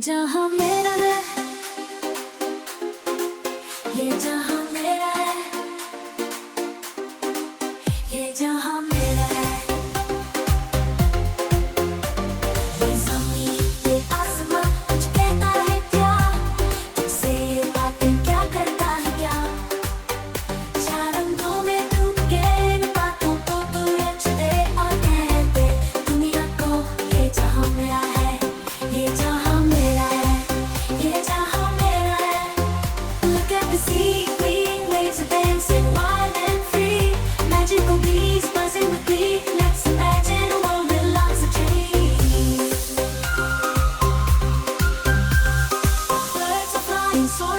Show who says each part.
Speaker 1: जहाँ मेरा है, ये जहाँ मेरा है, ये जहाँ मेरा है। ये ज़मीं ये आसमां कुछ कहता है क्या, तुझसे ये बातें क्या करता है क्या। चार रंगों में डूब के इन बातों को तू रचते और कहते दुनिया को, ये जहाँ मेरा है, ये जहाँ मेरा है, ये जहाँ मेरा है। Look at the sea, green waves are dancing wild and free. Magical bees buzzing with glee. Let's imagine a world with lots of trees. Birds are flying so